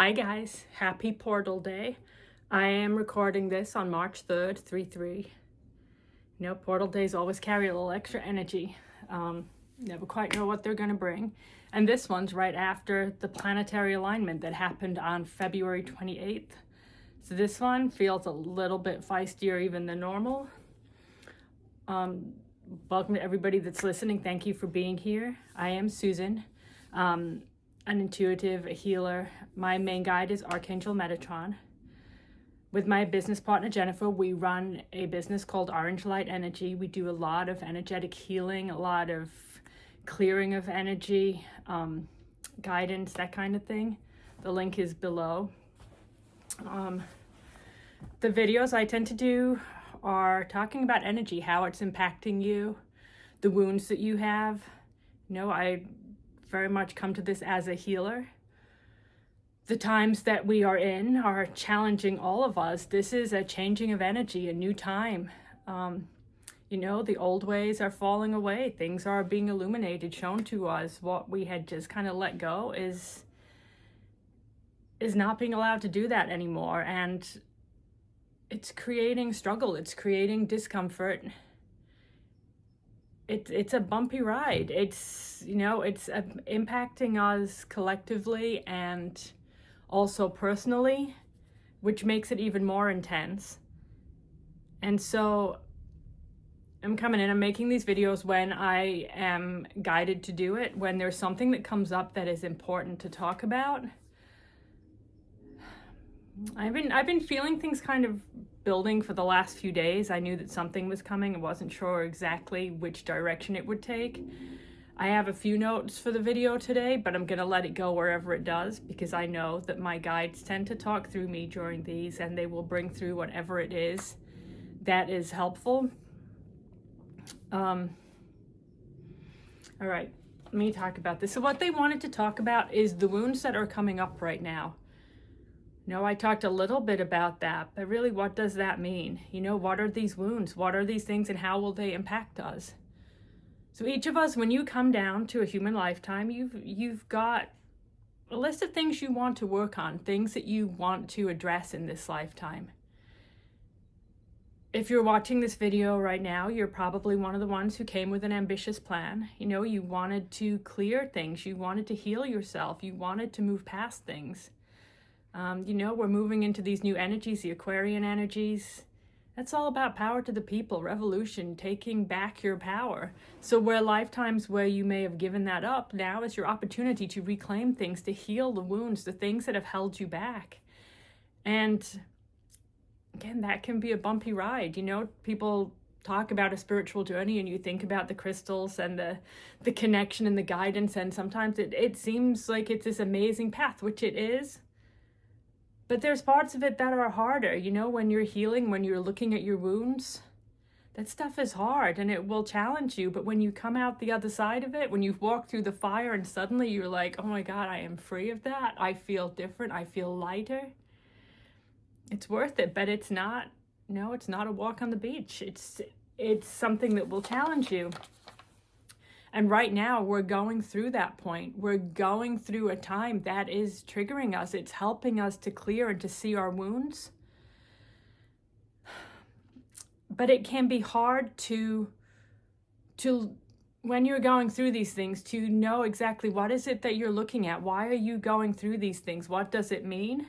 Hi guys, happy Portal Day. I am recording this on March 3rd, 3/3. Portal days always carry a little extra energy. Never quite know what they're going to bring. And this one's right after the planetary alignment that happened on February 28th. So this one feels a little bit feistier even than normal. Welcome to everybody that's listening. Thank you for being here. I am Susan. An intuitive, a healer. My main guide is Archangel Metatron. With my business partner, Jennifer, we run a business called Orange Light Energy. We do a lot of energetic healing, a lot of clearing of energy, guidance, that kind of thing. The link is below. The videos I tend to do are talking about energy, how it's impacting you, the wounds that you have. I very much come to this as a healer. The times that we are in are challenging all of us. This is a changing of energy, a new time. The old ways are falling away. Things are being illuminated, shown to us. What we had just kind of let go is not being allowed to do that anymore. And it's creating struggle. It's creating discomfort. It's a bumpy ride. It's impacting us collectively and also personally, which makes it even more intense. And so I'm coming in, I'm making these videos when I am guided to do it, when there's something that comes up that is important to talk about. I've been feeling things kind of building for the last few days. I knew that something was coming. I wasn't sure exactly which direction it would take. I have a few notes for the video today, but I'm going to let it go wherever it does, because I know that my guides tend to talk through me during these, and they will bring through whatever it is that is helpful. All right, let me talk about this. So what they wanted to talk about is the wounds that are coming up right now. I talked a little bit about that, but really, what does that mean? What are these wounds? What are these things, and how will they impact us? So each of us, when you come down to a human lifetime, you've got a list of things you want to work on, things that you want to address in this lifetime. If you're watching this video right now, you're probably one of the ones who came with an ambitious plan. You wanted to clear things. You wanted to heal yourself. You wanted to move past things. We're moving into these new energies, the Aquarian energies. That's all about power to the people, revolution, taking back your power. So where lifetimes where you may have given that up, now is your opportunity to reclaim things, to heal the wounds, the things that have held you back. And again, that can be a bumpy ride. People talk about a spiritual journey and you think about the crystals and the connection and the guidance, and sometimes it seems like it's this amazing path, which it is. But there's parts of it that are harder. When you're healing, when you're looking at your wounds, that stuff is hard and it will challenge you. But when you come out the other side of it, when you've walked through the fire and suddenly you're like, oh my God, I am free of that. I feel different. I feel lighter. It's worth it, but it's not a walk on the beach. It's something that will challenge you. And right now, we're going through that point. We're going through a time that is triggering us. It's helping us to clear and to see our wounds. But it can be hard to when you're going through these things, to know exactly what is it that you're looking at. Why are you going through these things? What does it mean?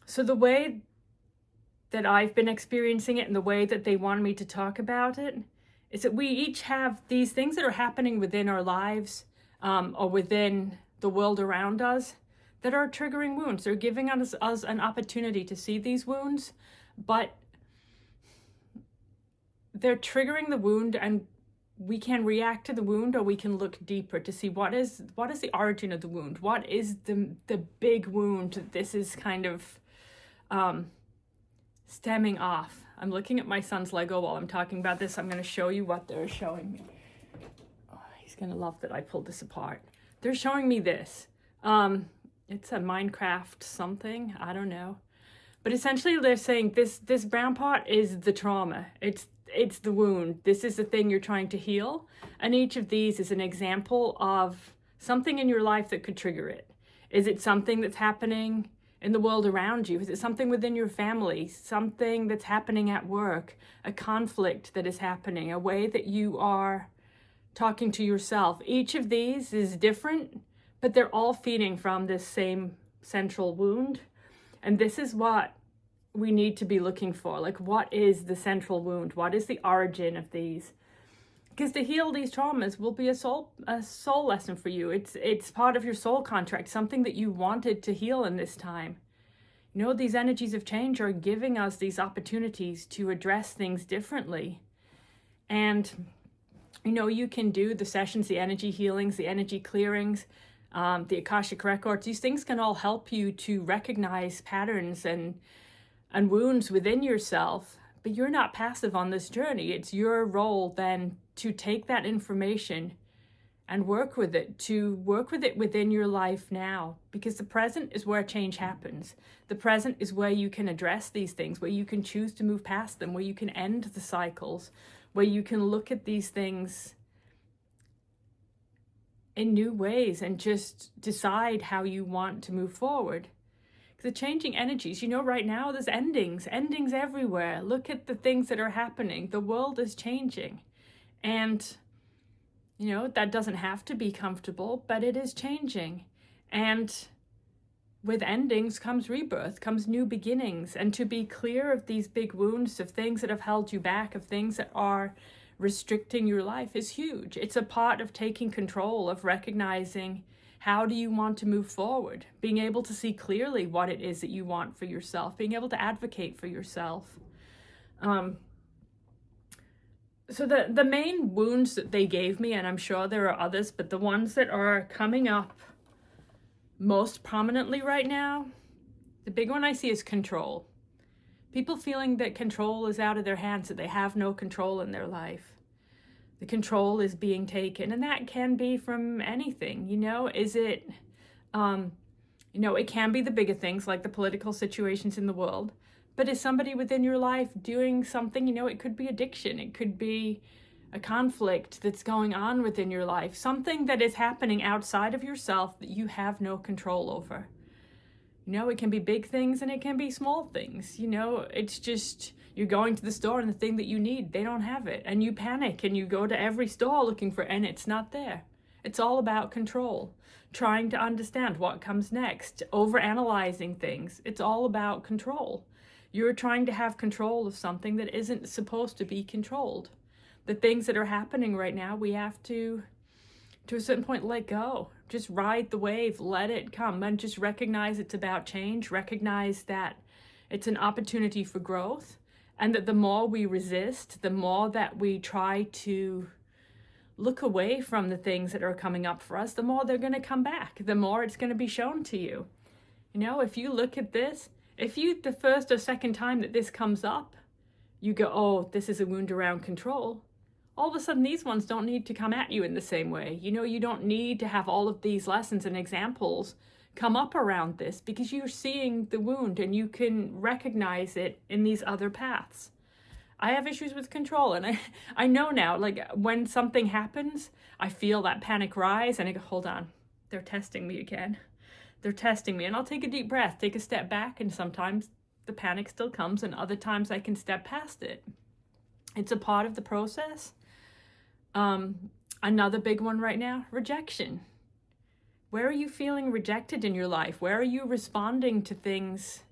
So the way that I've been experiencing it and the way that they want me to talk about it is that we each have these things that are happening within our lives or within the world around us that are triggering wounds. They're giving us an opportunity to see these wounds, but they're triggering the wound, and we can react to the wound, or we can look deeper to see what is the origin of the wound. What is the big wound that this is kind of stemming off? I'm looking at my son's Lego while I'm talking about this. I'm going to show you what they're showing me. Oh, he's going to love that I pulled this apart. They're showing me this. It's a Minecraft something. I don't know. But essentially they're saying this brown part is the trauma. It's the wound. This is the thing you're trying to heal. And each of these is an example of something in your life that could trigger it. Is it something that's happening in the world around you? Is it something within your family? Something that's happening at work? A conflict that is happening? A way that you are talking to yourself? Each of these is different, but they're all feeding from this same central wound. And this is what we need to be looking for. Like, what is the central wound? What is the origin of these? Because to heal these traumas will be a soul lesson for you. It's part of your soul contract, something that you wanted to heal in this time. You know, these energies of change are giving us these opportunities to address things differently. And, you know, you can do the sessions, the energy healings, the energy clearings, the Akashic records. These things can all help you to recognize patterns and wounds within yourself. But you're not passive on this journey. It's your role then to take that information and work with it within your life now, because the present is where change happens. The present is where you can address these things, where you can choose to move past them, where you can end the cycles, where you can look at these things in new ways and just decide how you want to move forward. The changing energies, you know, right now there's endings everywhere. Look at the things that are happening. The world is changing. And, you know, that doesn't have to be comfortable, but it is changing. And with endings comes rebirth, comes new beginnings. And to be clear of these big wounds, of things that have held you back, of things that are restricting your life is huge. It's a part of taking control, of recognizing how do you want to move forward, being able to see clearly what it is that you want for yourself, being able to advocate for yourself. So the main wounds that they gave me, and I'm sure there are others, but the ones that are coming up most prominently right now, the big one I see is control. People feeling that control is out of their hands, that they have no control in their life. The control is being taken, and that can be from anything, you know. Is it, you know, it can be the bigger things like the political situations in the world, but is somebody within your life doing something, you know, it could be addiction, it could be a conflict that's going on within your life, something that is happening outside of yourself that you have no control over. You know, it can be big things and it can be small things, you know, it's just, you're going to the store and the thing that you need, they don't have it. And you panic and you go to every store looking for it and it's not there. It's all about control, trying to understand what comes next, overanalyzing things. It's all about control. You're trying to have control of something that isn't supposed to be controlled. The things that are happening right now, we have to a certain point, let go. Just ride the wave, let it come, and just recognize it's about change, recognize that it's an opportunity for growth, and that the more we resist, the more that we try to look away from the things that are coming up for us, the more they're going to come back, the more it's going to be shown to you. You know, if you look at this, if you, the first or second time that this comes up, you go, oh, this is a wound around control, all of a sudden these ones don't need to come at you in the same way. You know, you don't need to have all of these lessons and examples come up around this, because you're seeing the wound and you can recognize it in these other paths. I have issues with control, and I know now, like, when something happens, I feel that panic rise and I go, hold on, they're testing me again. They're testing me, and I'll take a deep breath, take a step back, and sometimes the panic still comes and other times I can step past it. It's a part of the process. Another big one right now, rejection. Where are you feeling rejected in your life? Where are you responding to things?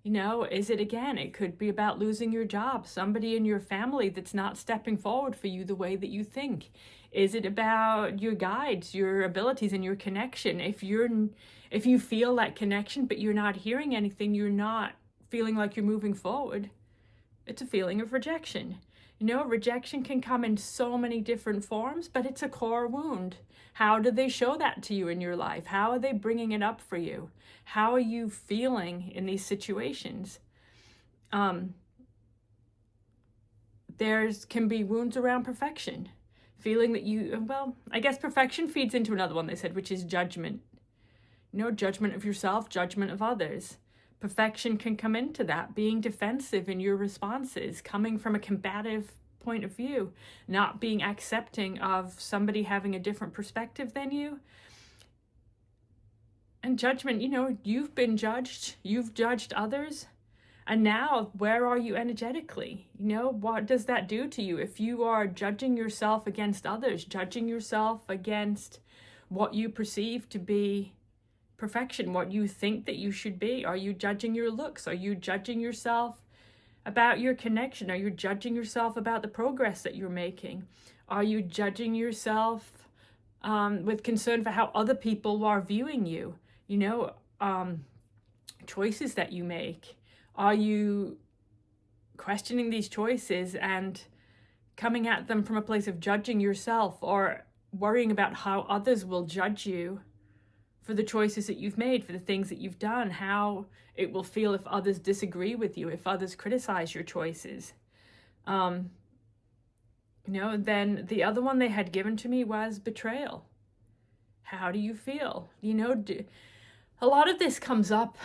You know, is it, again, it could be about losing your job, somebody in your family that's not stepping forward for you the way that you think. Is it about your guides, your abilities, and your connection? If you feel that connection, but you're not hearing anything, you're not feeling like you're moving forward, it's a feeling of rejection. You know, rejection can come in so many different forms, but it's a core wound. How do they show that to you in your life? How are they bringing it up for you? How are you feeling in these situations? There's can be wounds around perfection. Feeling that you, well, I guess perfection feeds into another one they said, which is judgment. You know, judgment of yourself, judgment of others. Perfection can come into that, being defensive in your responses, coming from a combative point of view, not being accepting of somebody having a different perspective than you. And judgment, you've been judged, you've judged others. And now, where are you energetically? What does that do to you? If you are judging yourself against others, judging yourself against what you perceive to be perfection, what you think that you should be, are you judging your looks? Are you judging yourself about your connection? Are you judging yourself about the progress that you're making? Are you judging yourself with concern for how other people are viewing you? Choices that you make. Are you questioning these choices and coming at them from a place of judging yourself, or worrying about how others will judge you for the choices that you've made, for the things that you've done, how it will feel if others disagree with you, if others criticize your choices? Then the other one they had given to me was betrayal. How do you feel? A lot of this comes up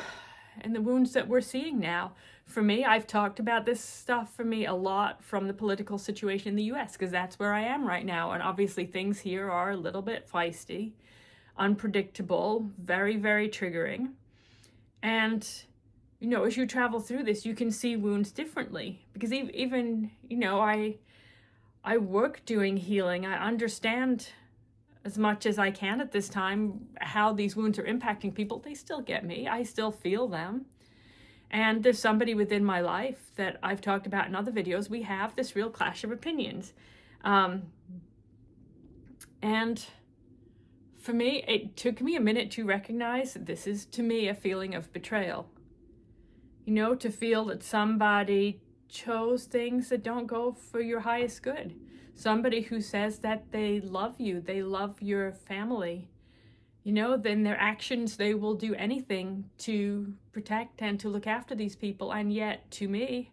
in the wounds that we're seeing now. For me, I've talked about this stuff for me a lot from the political situation in the US, because that's where I am right now. And obviously things here are a little bit feisty, unpredictable, very, very triggering. And, as you travel through this, you can see wounds differently. Because even I work doing healing. I understand as much as I can at this time how these wounds are impacting people. They still get me. I still feel them. And there's somebody within my life that I've talked about in other videos. We have this real clash of opinions. And for me, it took me a minute to recognize this is, to me, a feeling of betrayal. To feel that somebody chose things that don't go for your highest good. Somebody who says that they love you, they love your family, then their actions, they will do anything to protect and to look after these people. And yet, to me,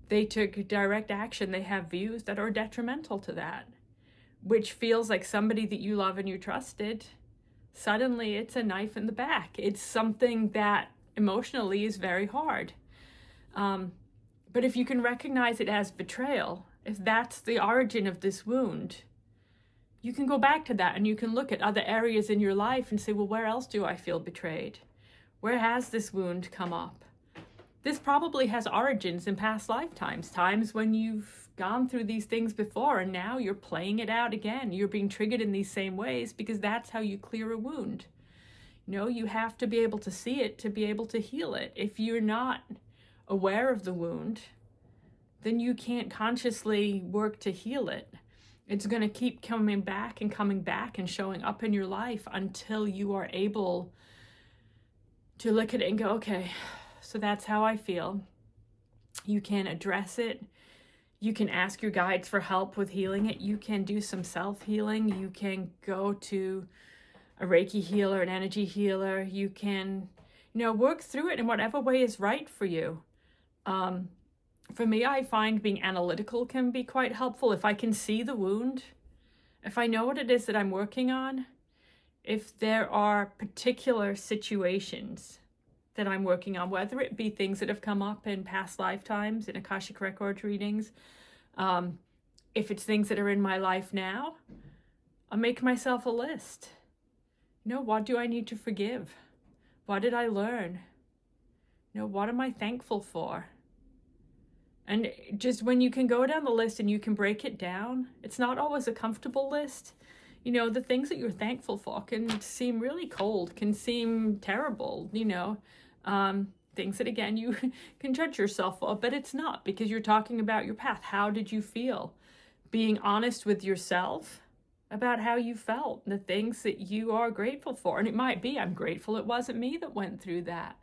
they took direct action. They have views that are detrimental to that, which feels like somebody that you love and you trusted, suddenly it's a knife in the back. It's something that emotionally is very hard. But if you can recognize it as betrayal, if that's the origin of this wound, you can go back to that and you can look at other areas in your life and say, well, where else do I feel betrayed? Where has this wound come up? This probably has origins in past lifetimes, times when you've gone through these things before and now you're playing it out again. You're being triggered in these same ways because that's how you clear a wound. You have to be able to see it to be able to heal it. If you're not aware of the wound, then you can't consciously work to heal it. It's going to keep coming back and showing up in your life until you are able to look at it and go, okay, so that's how I feel. You can address it. You can ask your guides for help with healing it. You can do some self-healing. You can go to a Reiki healer, an energy healer. You can, work through it in whatever way is right for you. For me, I find being analytical can be quite helpful. If I can see the wound, if I know what it is that I'm working on, if there are particular situations that I'm working on, whether it be things that have come up in past lifetimes, in Akashic Records readings, if it's things that are in my life now, I'll make myself a list. What do I need to forgive? What did I learn? What am I thankful for? And just when you can go down the list and you can break it down, it's not always a comfortable list. The things that you're thankful for can seem really cold, can seem terrible, things that, again, you can judge yourself for, but it's not, because you're talking about your path. How did you feel? Being honest with yourself about how you felt, the things that you are grateful for. And it might be, I'm grateful it wasn't me that went through that,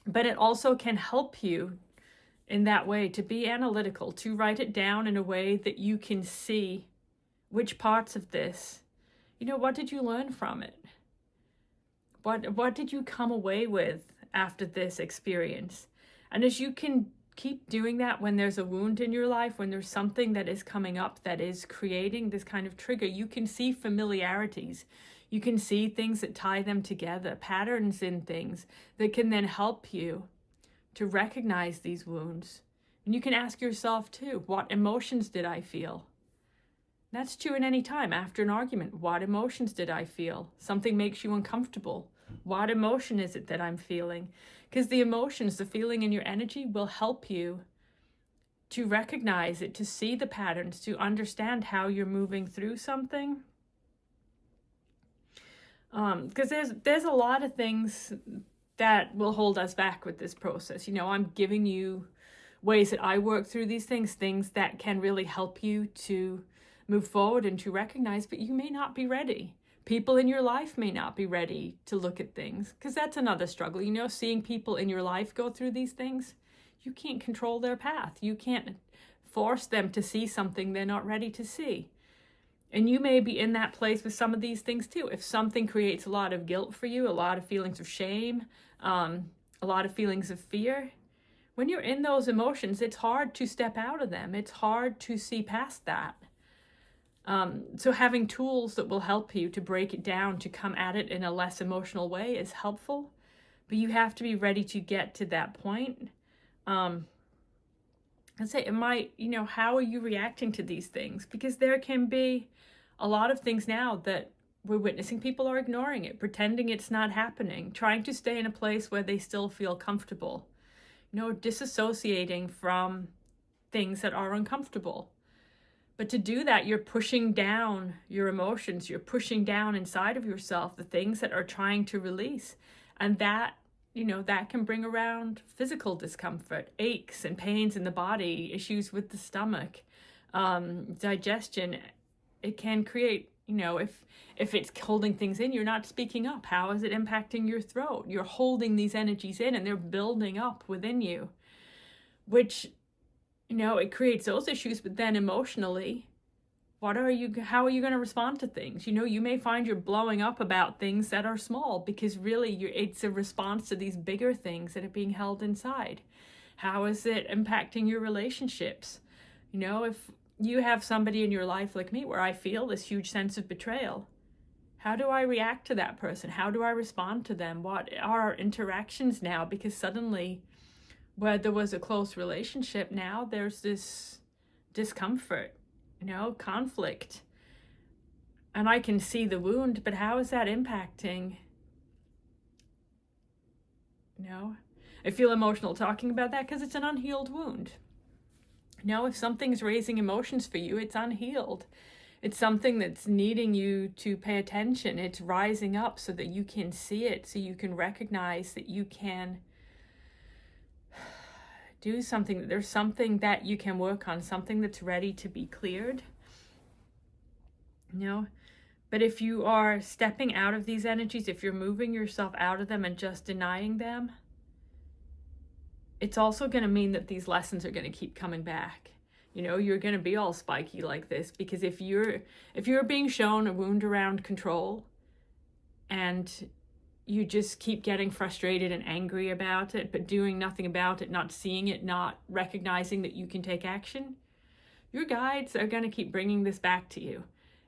but it also can help you in that way to be analytical, to write it down in a way that you can see which parts of this, what did you learn from it? What did you come away with after this experience? And as you can keep doing that when there's a wound in your life, when there's something that is coming up that is creating this kind of trigger, you can see familiarities. You can see things that tie them together, patterns in things that can then help you to recognize these wounds. And you can ask yourself too, what emotions did I feel? That's true at any time. After an argument, what emotions did I feel? Something makes you uncomfortable. What emotion is it that I'm feeling? Because the emotions, the feeling in your energy will help you to recognize it, to see the patterns, to understand how you're moving through something. Because there's a lot of things that will hold us back with this process. I'm giving you ways that I work through these things that can really help you to move forward and to recognize, but you may not be ready. People in your life may not be ready to look at things, because that's another struggle. Seeing people in your life go through these things, you can't control their path. You can't force them to see something they're not ready to see. And you may be in that place with some of these things too. If something creates a lot of guilt for you, a lot of feelings of shame, a lot of feelings of fear, when you're in those emotions, it's hard to step out of them. It's hard to see past that. So having tools that will help you to break it down, to come at it in a less emotional way is helpful. But you have to be ready to get to that point. And say, how are you reacting to these things? Because there can be a lot of things now that we're witnessing. People are ignoring it, pretending it's not happening, trying to stay in a place where they still feel comfortable, disassociating from things that are uncomfortable. But to do that, you're pushing down your emotions. You're pushing down inside of yourself the things that are trying to release. And that can bring around physical discomfort, aches and pains in the body, issues with the stomach, digestion. It can create, if it's holding things in, you're not speaking up. How is it impacting your throat? You're holding these energies in and they're building up within you, which, it creates those issues. But then emotionally, how are you going to respond to things? You may find you're blowing up about things that are small, because really it's a response to these bigger things that are being held inside. How is it impacting your relationships? If you have somebody in your life like me where I feel this huge sense of betrayal, how do I react to that person? How do I respond to them? What are our interactions now? Because suddenly, where there was a close relationship, now there's this discomfort, conflict. And I can see the wound, but how is that impacting? I feel emotional talking about that because it's an unhealed wound. If something's raising emotions for you, it's unhealed. It's something that's needing you to pay attention. It's rising up so that you can see it, so you can recognize that you can do something. There's something that you can work on, something that's ready to be cleared. But if you are stepping out of these energies, if you're moving yourself out of them and just denying them, it's also going to mean that these lessons are going to keep coming back. You're going to be all spiky like this, because if you're being shown a wound around control and you just keep getting frustrated and angry about it, but doing nothing about it, not seeing it, not recognizing that you can take action, your guides are going to keep bringing this back to you.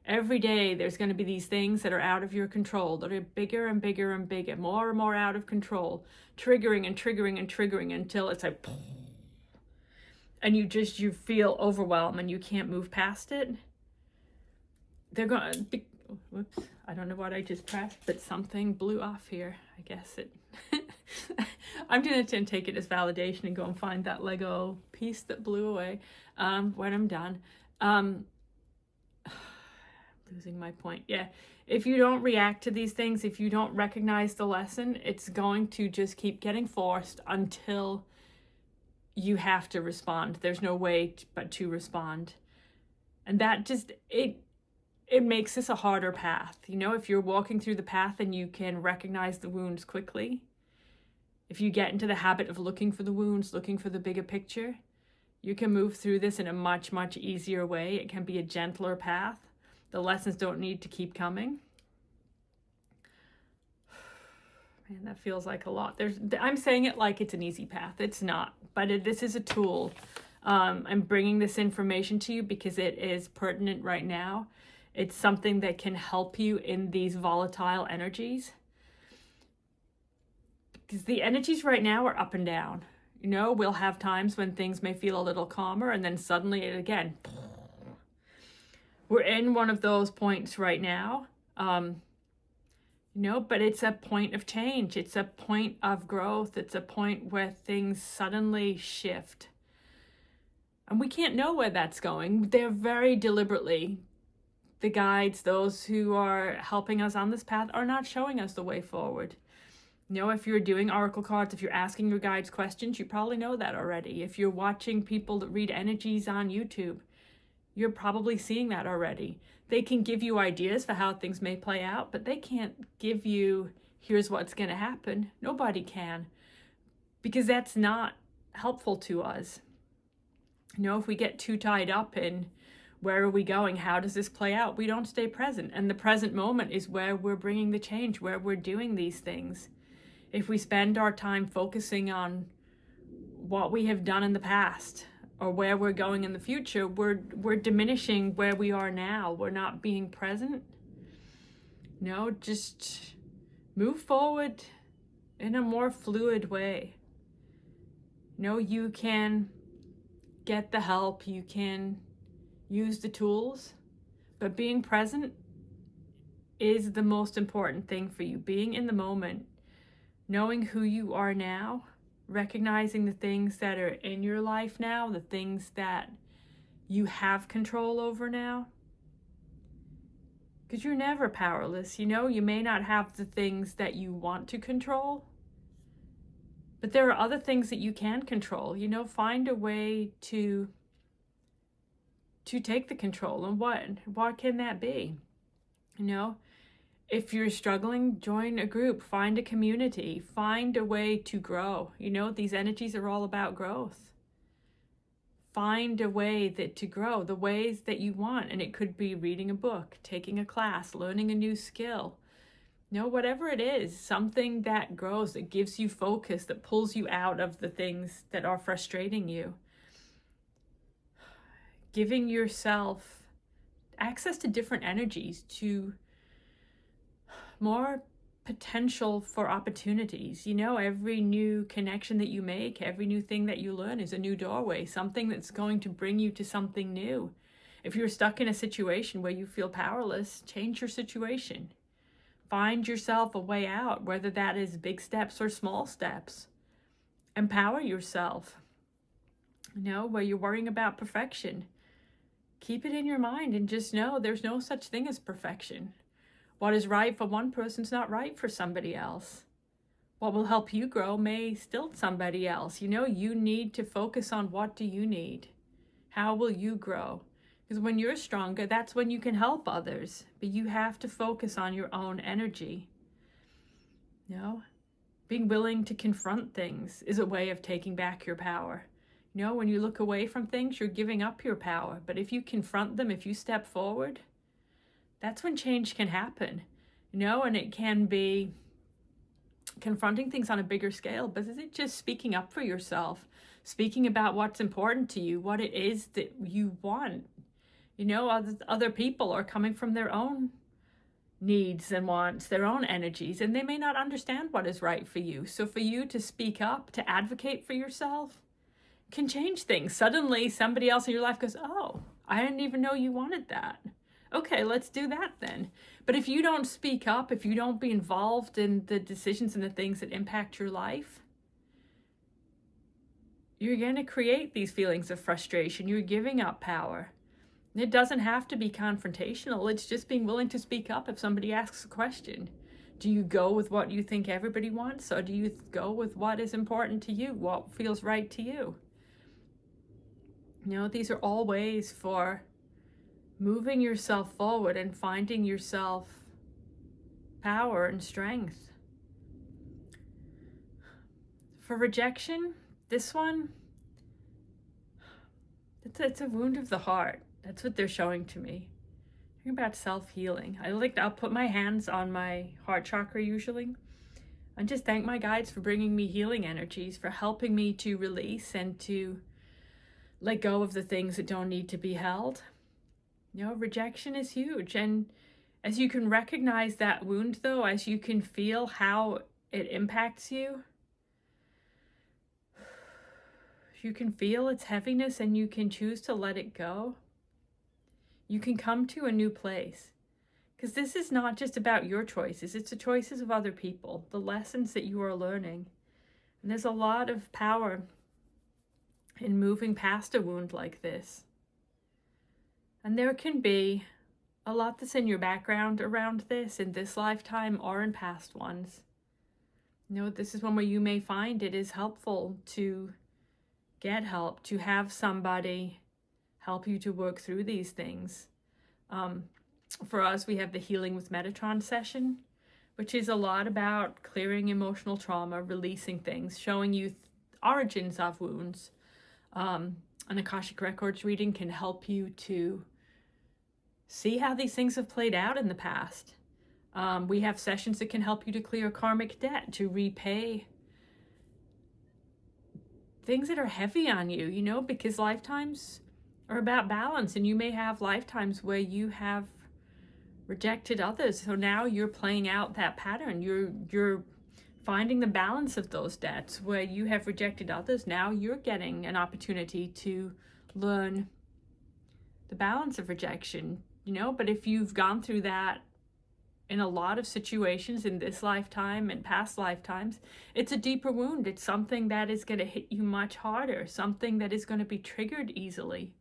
Every day there's going to be these things that are out of your control, that are bigger and bigger and bigger, more and more out of control, triggering and triggering and triggering until it's like, and you feel overwhelmed and you can't move past it. They're going to be, whoops, I don't know what I just pressed, but something blew off here. I guess it, I'm going to take it as validation and go and find that Lego piece that blew away when I'm done. Losing my point. Yeah. If you don't react to these things, if you don't recognize the lesson, it's going to just keep getting forced until you have to respond. There's no way but to respond. And that just, it makes this a harder path. If you're walking through the path and you can recognize the wounds quickly, if you get into the habit of looking for the wounds, looking for the bigger picture, you can move through this in a much, much easier way. It can be a gentler path. The lessons don't need to keep coming. Man, that feels like a lot. I'm saying it like it's an easy path. It's not, but this is a tool. I'm bringing this information to you because it is pertinent right now. It's something that can help you in these volatile energies. Because the energies right now are up and down. We'll have times when things may feel a little calmer, and then suddenly it again. We're in one of those points right now. But it's a point of change. It's a point of growth. It's a point where things suddenly shift. And we can't know where that's going. They're very deliberately, the guides, those who are helping us on this path, are not showing us the way forward. If you're doing oracle cards, if you're asking your guides questions, you probably know that already. If you're watching people that read energies on YouTube, you're probably seeing that already. They can give you ideas for how things may play out, but they can't give you, here's what's going to happen. Nobody can, because that's not helpful to us. If we get too tied up in where are we going, how does this play out, we don't stay present. And the present moment is where we're bringing the change, where we're doing these things. If we spend our time focusing on what we have done in the past, or where we're going in the future, we're diminishing where we are now. We're not being present. Just move forward in a more fluid way. You can get the help, you can use the tools, but being present is the most important thing for you. Being in the moment, knowing who you are now, recognizing the things that are in your life now, the things that you have control over now. Because you're never powerless. You may not have the things that you want to control, but there are other things that you can control. Find a way to take the control. And what can that be? If you're struggling, join a group, find a community, find a way to grow. These energies are all about growth. Find a way to grow, the ways that you want. And it could be reading a book, taking a class, learning a new skill. Whatever it is, something that grows, that gives you focus, that pulls you out of the things that are frustrating you. Giving yourself access to different energies, to more potential for opportunities. Every new connection that you make, every new thing that you learn is a new doorway, something that's going to bring you to something new. If you're stuck in a situation where you feel powerless, change your situation. Find yourself a way out, whether that is big steps or small steps. Empower yourself. Where you're worrying about perfection, keep it in your mind and just know there's no such thing as perfection. What is right for one person's not right for somebody else. What will help you grow may still somebody else. You need to focus on what do you need? How will you grow? Because when you're stronger, that's when you can help others. But you have to focus on your own energy. Being willing to confront things is a way of taking back your power. When you look away from things, you're giving up your power. But if you confront them, if you step forward, that's when change can happen. And it can be confronting things on a bigger scale, but is it just speaking up for yourself, speaking about what's important to you, what it is that you want? Other people are coming from their own needs and wants, their own energies, and they may not understand what is right for you. So for you to speak up, to advocate for yourself, can change things. Suddenly somebody else in your life goes, oh, I didn't even know you wanted that. Okay, let's do that then. But if you don't speak up, if you don't be involved in the decisions and the things that impact your life, you're going to create these feelings of frustration. You're giving up power. And it doesn't have to be confrontational. It's just being willing to speak up if somebody asks a question. Do you go with what you think everybody wants, or do you go with what is important to you, what feels right to you? These are all ways for moving yourself forward and finding yourself power and strength. For rejection, this one, it's a wound of the heart. That's what they're showing to me. Talking about self-healing. I'll put my hands on my heart chakra usually and just thank my guides for bringing me healing energies, for helping me to release and to let go of the things that don't need to be held. Rejection is huge. And as you can recognize that wound, though, as you can feel how it impacts you, you can feel its heaviness and you can choose to let it go. you can come to a new place. Because this is not just about your choices, it's the choices of other people, the lessons that you are learning. And there's a lot of power in moving past a wound like this. And there can be a lot that's in your background around this in this lifetime or in past ones. You know, this is one where you may find it is helpful to get help, to have somebody help you to work through these things. For us, we have the Healing with Metatron session, which is a lot about clearing emotional trauma, releasing things, showing you origins of wounds. An Akashic Records reading can help you to see how these things have played out in the past. We have sessions that can help you to clear karmic debt, to repay things that are heavy on you, you know, because lifetimes are about balance, and you may have lifetimes where you have rejected others. So now you're playing out that pattern. You're finding the balance of those debts where you have rejected others. Now you're getting an opportunity to learn the balance of rejection, you know. But if you've gone through that in a lot of situations in this lifetime and past lifetimes, it's a deeper wound. It's something that is going to hit you much harder, something that is going to be triggered easily.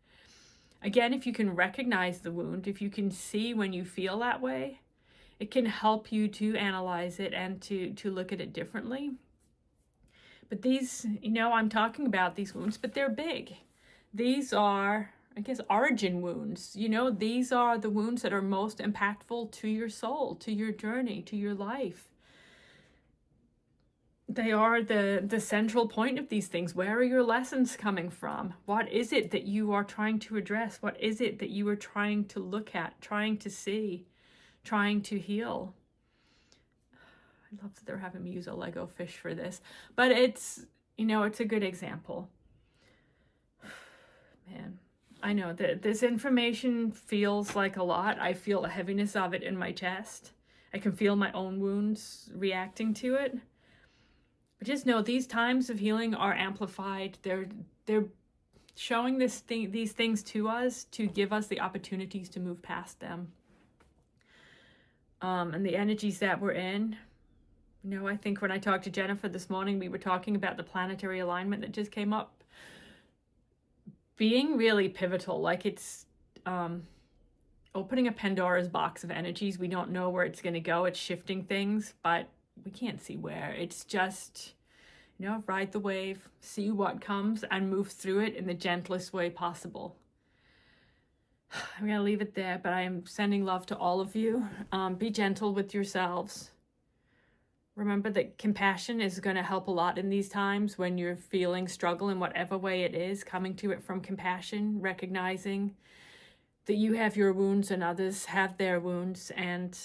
Again, if you can recognize the wound, if you can see when you feel that way, it can help you to analyze it and to look at it differently. But these, you know, I'm talking about these wounds, but they're big. These are, I guess, origin wounds. You know, these are the wounds that are most impactful to your soul, to your journey, to your life. They are the central point of these things. Where are your lessons coming from? What is it that you are trying to address? What is it that you are trying to look at, trying to see, trying to heal? I love that they're having me use a Lego fish for this, but it's, you know, it's a good example. Man, I know that this information feels like a lot. I feel a heaviness of it in my chest. I can feel my own wounds reacting to it. But just know these times of healing are amplified. They're showing these things to us to give us the opportunities to move past them. And the energies that we're in. You know, I think when I talked to Jennifer this morning, we were talking about the planetary alignment that just came up being really pivotal. Like it's opening a Pandora's box of energies. We don't know where it's going to go. It's shifting things, but we can't see where. It's just, you know, ride the wave, see what comes, and move through it in the gentlest way possible. I'm going to leave it there, but I am sending love to all of you. Be gentle with yourselves. Remember that compassion is going to help a lot in these times when you're feeling struggle in whatever way it is, coming to it from compassion, recognizing that you have your wounds and others have their wounds, and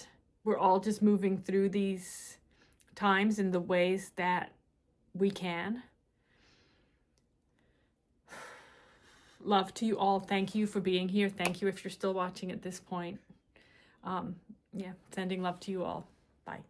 we're all just moving through these times in the ways that we can. Love to you all. Thank you for being here. Thank you if you're still watching at this point. Sending love to you all. Bye.